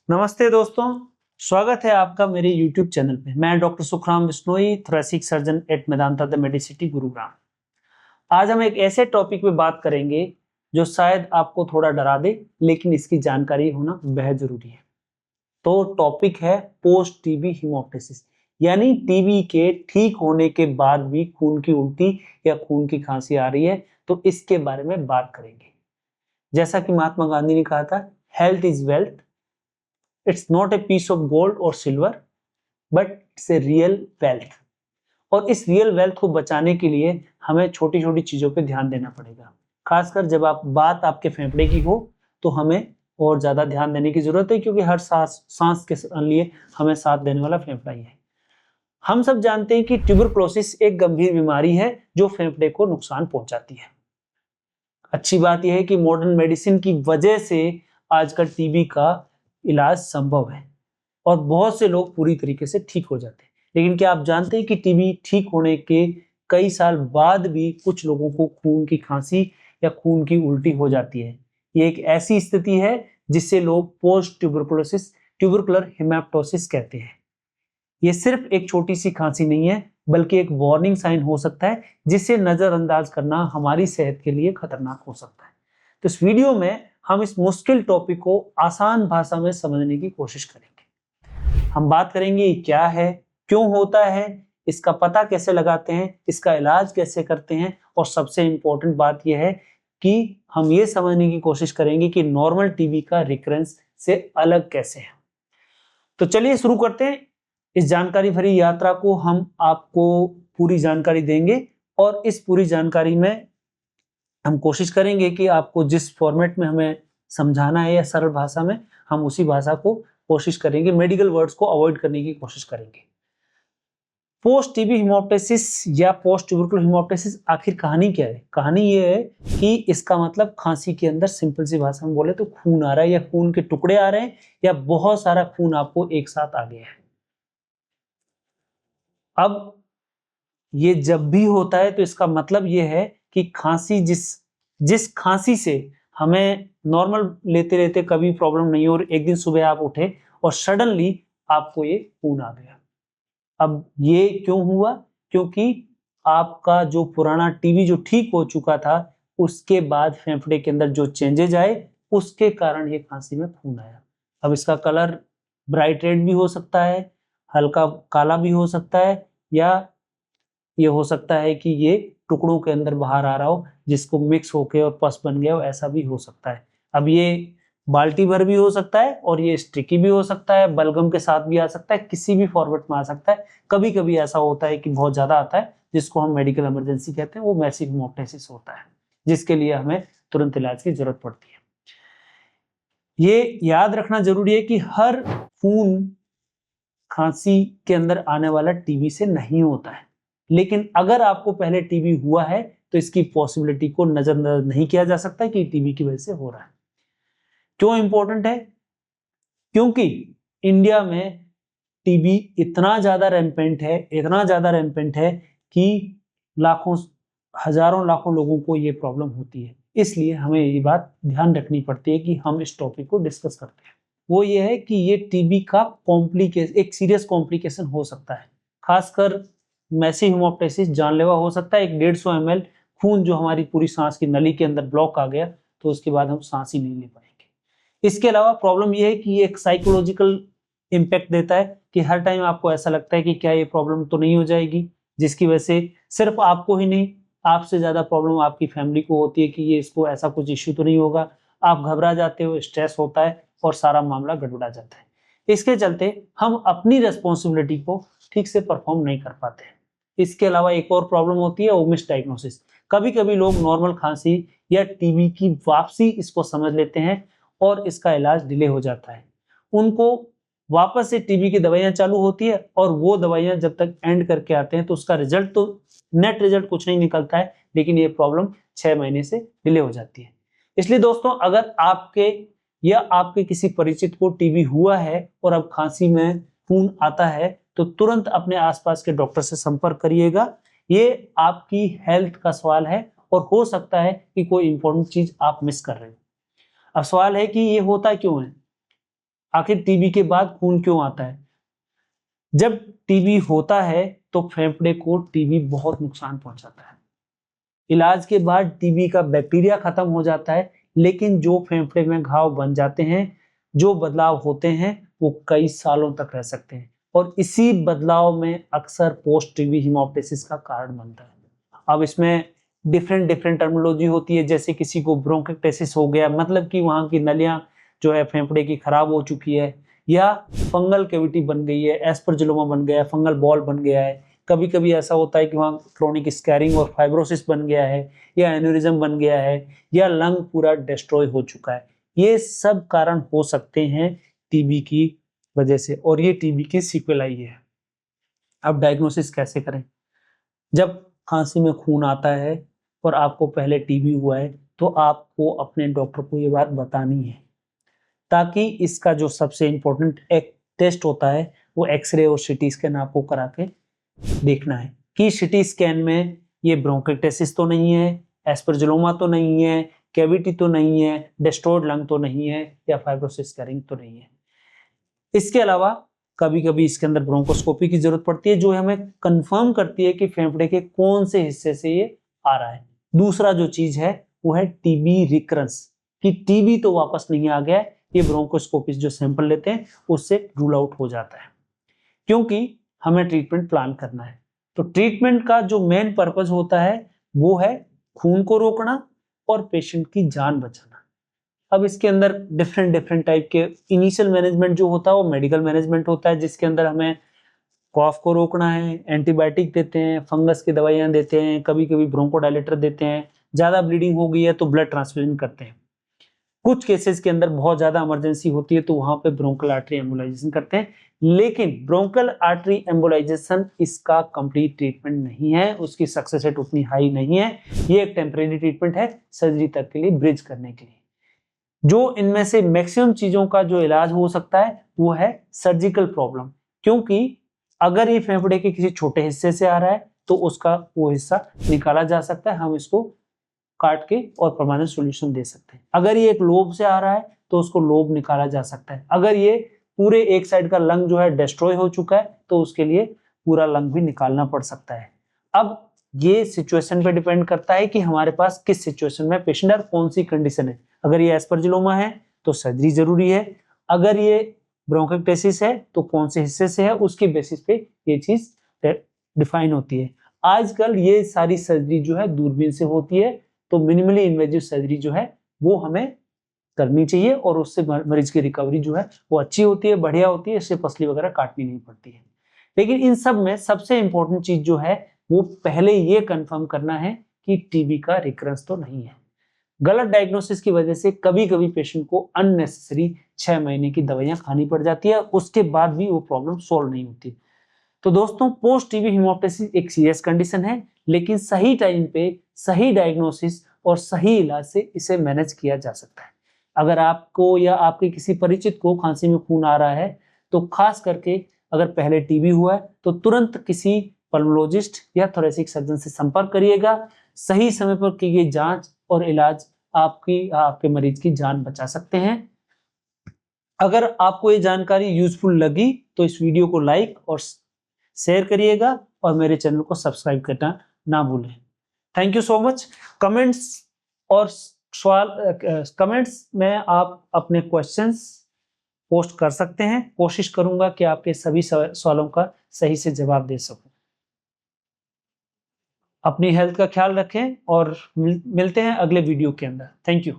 नमस्ते दोस्तों, स्वागत है आपका मेरे YouTube चैनल पे। मैं doctor Sukhram Bishnoi, thoracic surgeon eight Medanta the Medicity Gurugram. आज हम एक ऐसे टॉपिक पे बात करेंगे जो शायद आपको थोड़ा डरा दे, लेकिन इसकी जानकारी होना बेहद जरूरी है। तो टॉपिक है पोस्ट टीबी हीमोप्टाइसिस, यानी टीबी के ठीक होने के बाद भी खून की उल्टी या खून की खांसी आ रही है, तो इसके बारे में बात करेंगे। जैसा कि महात्मा गांधी ने कहा था, health is wealth, it's not a piece of gold और silver but it's a real wealth. और इस रियल वेल्थ को बचाने के लिए हमें छोटी छोटी चीजों पे ध्यान देना पड़ेगा। खासकर जब बात आपके फेफड़े की हो तो हमें और ज्यादा ध्यान देने की जरूरत है, क्योंकि हर सांस के लिए हमें साथ देने वाला फेफड़ा ही है। हम सब जानते हैं कि ट्यूबरकुलोसिस एक गंभीर बीमारी है जो फेफड़े को नुकसान पहुंचाती है। अच्छी बात यह है कि मॉडर्न मेडिसिन की वजह से आजकल टीबी का इलाज संभव है और बहुत से लोग पूरी तरीके से ठीक हो जाते हैं। लेकिन क्या आप जानते हैं कि टीबी ठीक होने के कई साल बाद भी कुछ लोगों को खून की खांसी या खून की उल्टी हो जाती है। ये एक ऐसी स्थिति है जिसे लोग पोस्ट ट्यूबरकुलोसिस ट्यूबरकुलर हेमेप्टोसिस कहते हैं। ये सिर्फ एक छोटी सी खांसी नहीं है, बल्कि एक वार्निंग साइन हो सकता है जिसे नजरअंदाज करना हमारी सेहत के लिए खतरनाक हो सकता है। तो इस वीडियो में हम इस मुश्किल टॉपिक को आसान भाषा में समझने की कोशिश करेंगे। हम बात करेंगे ये क्या है, क्यों होता है, इसका पता कैसे लगाते हैं, इसका इलाज कैसे करते हैं, और सबसे इंपॉर्टेंट बात यह है कि हम ये समझने की कोशिश करेंगे कि नॉर्मल टीबी का रिकरेंस से अलग कैसे है। तो चलिए शुरू करते हैं। इस जानकारी भरी यात्रा को हम आपको पूरी जानकारी देंगे और इस पूरी जानकारी में हम कोशिश करेंगे कि आपको जिस फॉर्मेट में हमें समझाना है या सरल भाषा में, हम उसी भाषा को कोशिश करेंगे, मेडिकल वर्ड्स को अवॉइड करने की कोशिश करेंगे। पोस्ट टीबी हीमोप्टाइसिस या पोस्ट ट्यूबरकुलर हीमोप्टाइसिस आखिर कहानी क्या है? कहानी ये है कि इसका मतलब खांसी के अंदर सिंपल सी भाषा में बोले तो खून आ रहा है, या खून के टुकड़े आ रहे हैं, या बहुत सारा खून आपको एक साथ आ गया है। अब ये जब भी होता है तो इसका मतलब ये है कि खांसी जिस जिस खांसी से हमें नॉर्मल लेते लेते कभी प्रॉब्लम नहीं हो, और एक दिन सुबह आप उठे और सडनली आपको ये खून आ गया। अब ये क्यों हुआ? क्योंकि आपका जो पुराना टीबी जो ठीक हो चुका था, उसके बाद फेफड़े के अंदर जो चेंजेज आए, उसके कारण ये खांसी में खून आया। अब इसका कलर ब्राइट रेड भी हो सकता है, हल्का काला भी हो सकता है, या ये हो सकता है कि ये टुकड़ों के अंदर बाहर आ रहा हो, जिसको मिक्स होके और पस बन गया हो, ऐसा भी हो सकता है। अब ये बाल्टी भर भी हो सकता है और ये स्टिकी भी हो सकता है, बलगम के साथ भी आ सकता है, किसी भी फॉर्मेट में आ सकता है। कभी कभी ऐसा होता है कि बहुत ज्यादा आता है, जिसको हम मेडिकल इमरजेंसी कहते हैं, वो मैसिव हीमोप्टाइसिस होता है, जिसके लिए हमें तुरंत इलाज की जरूरत पड़ती है। ये याद रखना जरूरी है कि हर खून खांसी के अंदर आने वाला टीबी से नहीं होता है, लेकिन अगर आपको पहले टीबी हुआ है तो इसकी पॉसिबिलिटी को नजरअंदाज नहीं किया जा सकता कि टीबी की वजह से हो रहा है। क्यों इंपॉर्टेंट है? क्योंकि इंडिया में टीबी इतना ज्यादा रैम्पेंट है, इतना ज्यादा रैम्पेंट है कि लाखों हजारों लाखों लोगों को ये प्रॉब्लम होती है। इसलिए हमें ये बात ध्यान रखनी पड़ती है कि हम इस टॉपिक को डिस्कस करते हैं। वो ये है कि ये टीबी का कॉम्प्लिकेशन, एक सीरियस कॉम्प्लिकेशन हो सकता है। खासकर मैसिव हीमोप्टाइसिस जानलेवा हो सकता है। 150 ml खून जो हमारी पूरी सांस की नली के अंदर ब्लॉक आ गया तो उसके बाद हम सांस ही नहीं ले पाएंगे। इसके अलावा प्रॉब्लम ये है कि ये एक साइकोलॉजिकल इम्पैक्ट देता है कि हर टाइम आपको ऐसा लगता है कि क्या ये प्रॉब्लम तो नहीं हो जाएगी, जिसकी वजह से सिर्फ आपको ही नहीं, आपसे ज्यादा प्रॉब्लम आपकी फैमिली को होती है कि ये इसको ऐसा कुछ इश्यू तो नहीं होगा। आप घबरा जाते हो, स्ट्रेस होता है और सारा मामला गड़बड़ा जाता है। इसके चलते हम अपनी रेस्पॉन्सिबिलिटी को ठीक से परफॉर्म नहीं कर पाते। इसके अलावा एक और प्रॉब्लम होती है वो मिस डायग्नोसिस। कभी कभी लोग नॉर्मल खांसी या टीबी की वापसी इसको समझ लेते हैं और इसका इलाज डिले हो जाता है। उनको वापस से टीबी की दवाइयां चालू होती है और वो दवाइयां जब तक एंड करके आते हैं तो उसका रिजल्ट तो नेट रिजल्ट कुछ नहीं निकलता है, लेकिन ये प्रॉब्लम 6 महीने से डिले हो जाती है। इसलिए दोस्तों, अगर आपके या आपके किसी परिचित को टीबी हुआ है और अब खांसी में खून आता है तो तुरंत अपने आसपास के डॉक्टर से संपर्क करिएगा। ये आपकी हेल्थ का सवाल है और हो सकता है कि कोई इंपॉर्टेंट चीज आप मिस कर रहे हो। अब सवाल है कि ये होता क्यों है? आखिर टीबी के बाद खून क्यों आता है? जब टीबी होता है तो फेफड़े को टीबी बहुत नुकसान पहुंचाता है। इलाज के बाद टीबी का बैक्टीरिया खत्म हो जाता है, लेकिन जो फेफड़े में घाव बन जाते हैं, जो बदलाव होते हैं, वो कई सालों तक रह सकते हैं और इसी बदलाव में अक्सर पोस्ट टीबी हेमोप्टाइसिस का कारण बनता है। अब इसमें डिफरेंट टर्मिनोलॉजी होती है, जैसे किसी को ब्रोंकाइटिस हो गया, मतलब कि वहां की नलियां जो है फेफड़े की खराब हो चुकी है, या फंगल कैविटी बन गई है, एस्परजिलोमा बन गया है, फंगल बॉल बन गया है। कभी कभी ऐसा होता है कि वहाँ क्रोनिक स्कैरिंग और फाइब्रोसिस बन गया है, या एन्यूरिज्म बन गया है, या लंग पूरा डिस्ट्रॉय हो चुका है। ये सब कारण हो सकते हैं टीबी की वजह से, और ये टीबी की सीक्वेलाई है। अब डायग्नोसिस कैसे करें? जब खांसी में खून आता है और आपको पहले टीबी हुआ है, तो आपको अपने डॉक्टर को ये बात बतानी है, ताकि इसका जो सबसे इम्पोर्टेंट एक टेस्ट होता है वो एक्सरे और सीटी स्कैन आपको करा के देखना है कि सीटी स्कैन में ये ब्रोंकाइटिस तो नहीं है, एस्परजिलोमा तो नहीं है, कैविटी तो नहीं है, डिस्टॉर्ड लंग तो नहीं है, या फाइब्रोसिस स्कैरिंग तो नहीं है। इसके अलावा कभी कभी इसके अंदर ब्रोंकोस्कोपी की जरूरत पड़ती है, जो हमें कंफर्म करती है कि फेफड़े के कौन से हिस्से से ये आ रहा है। दूसरा जो चीज है वो है टीबी रिकरेंस, कि टीबी तो वापस नहीं आ गया, ये ब्रोंकोस्कोपी जो सैंपल लेते हैं उससे रूल आउट हो जाता है, क्योंकि हमें ट्रीटमेंट प्लान करना है। तो ट्रीटमेंट का जो मेन पर्पस होता है वो है खून को रोकना और पेशेंट की जान बचाना। अब इसके अंदर डिफरेंट टाइप के इनिशियल मैनेजमेंट जो होता है वो मेडिकल मैनेजमेंट होता है, जिसके अंदर हमें कॉफ को रोकना है, एंटीबायोटिक देते हैं, फंगस की दवाइयां देते हैं, कभी कभी ब्रोंकोडायलेटर देते हैं, ज्यादा ब्लीडिंग हो गई है तो ब्लड ट्रांसफ्यूजन करते हैं। कुछ केसेस के अंदर बहुत ज्यादा इमरजेंसी होती है तो वहां पे ब्रोंकल आर्टरी एम्बोलाइजेशन करते हैं, लेकिन ब्रोंकल आर्टरी एम्बोलाइजेशन इसका कंप्लीट ट्रीटमेंट नहीं है, उसकी सक्सेस रेट उतनी हाई नहीं है। ये एक टेम्परेरी ट्रीटमेंट है सर्जरी तक के लिए, ब्रिज करने के लिए। जो इनमें से मैक्सिमम चीजों का जो इलाज हो सकता है वो है सर्जिकल प्रॉब्लम, क्योंकि अगर ये फेफड़े के किसी छोटे हिस्से से आ रहा है तो उसका वो हिस्सा निकाला जा सकता है, हम इसको काट के और परमानेंट सॉल्यूशन दे सकते हैं। अगर ये एक लोब से आ रहा है तो उसको लोब निकाला जा सकता है। अगर ये पूरे एक साइड का लंग जो है डिस्ट्रॉय हो चुका है तो उसके लिए पूरा लंग भी निकालना पड़ सकता है। अब ये सिचुएशन पे डिपेंड करता है कि हमारे पास किस सिचुएशन में पेशेंट है, कौन सी कंडीशन है। अगर ये एस्परजिलोमा है तो सर्जरी जरूरी है, अगर ये ब्रोंकाइटिस है तो कौन से हिस्से से है, उसकी बेसिस पे ये चीज डिफाइन होती है। आजकल ये सारी सर्जरी जो है दूरबीन से होती है, तो मिनिमली इन्वेजिव सर्जरी जो है वो हमें करनी चाहिए और उससे मरीज की रिकवरी जो है वो अच्छी होती है, बढ़िया होती है, इससे पसली वगैरह काटनी नहीं पड़ती है। लेकिन इन सब में सबसे इंपॉर्टेंट चीज जो है वो पहले ये कंफर्म करना है कि टीबी का रिकरेंस तो नहीं है। गलत डायग्नोसिस की वजह से कभी कभी पेशेंट को अननेसेसरी 6 महीने की दवाइयां खानी पड़ जाती है, उसके बाद भी वो प्रॉब्लम सॉल्व नहीं होती। तो दोस्तों, पोस्ट टीबी हेमोप्टाइसिस एक सीरियस कंडीशन है, लेकिन सही टाइम पे सही डायग्नोसिस और सही इलाज से इसे मैनेज किया जा सकता है। अगर आपको या आपके किसी परिचित को खांसी में खून आ रहा है तो खास करके अगर पहले टीबी हुआ है तो तुरंत किसी पल्मोलॉजिस्ट या थोरेसिक सर्जन से संपर्क करिएगा। सही समय पर की गई जांच और इलाज आपके मरीज की जान बचा सकते हैं। अगर आपको ये जानकारी यूजफुल लगी तो इस वीडियो को लाइक और शेयर करिएगा और मेरे चैनल को सब्सक्राइब करना ना भूलें। Thank you so much. Comments और कमेंट्स में आप अपने क्वेश्चंस पोस्ट कर सकते हैं। कोशिश करूंगा कि आपके सभी सवालों का सही से जवाब दे सकूं। अपनी हेल्थ का ख्याल रखें और मिलते हैं अगले वीडियो के अंदर। Thank you.